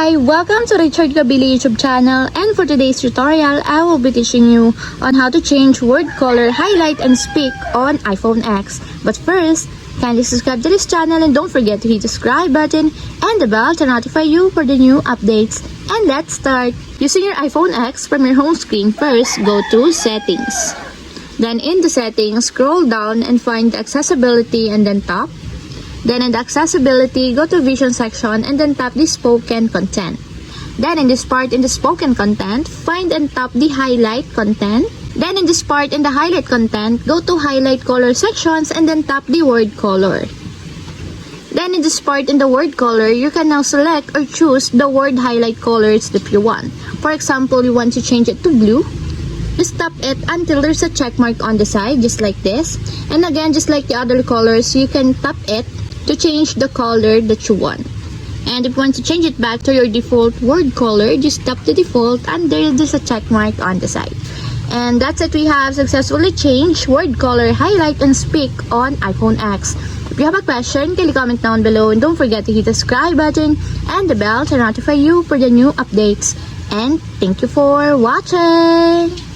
Hi, welcome to Richard Gabili YouTube channel, and for today's tutorial, I will be teaching you on how to change word color, highlight, and speak on iPhone X. But first, kindly subscribe to this channel and don't forget to hit the subscribe button and the bell to notify you for the new updates. And let's start. Using your iPhone X from your home screen, first go to Settings. Then in the Settings, scroll down and find the Accessibility and then tap. Then in the Accessibility, go to Vision section and then tap the Spoken Content. Then in this part in the Spoken Content, find and tap the Highlight Content. Then in this part in the Highlight Content, go to Highlight Color sections and then tap the Word Color. Then in this part in the Word Color, you can now select or choose the word highlight colors that you want. For example, you want to change it to blue. Just tap it until there's a check mark on the side, just like this. And again, just like the other colors, you can tap it to change the color that you want. And if you want to change it back to your default word color, just tap the default and there's a check mark on the side. And that's it, we have successfully changed word color, highlight, and speak on iPhone X. If you have a question, kindly comment down below and don't forget to hit the subscribe button and the bell to notify you for the new updates. And thank you for watching!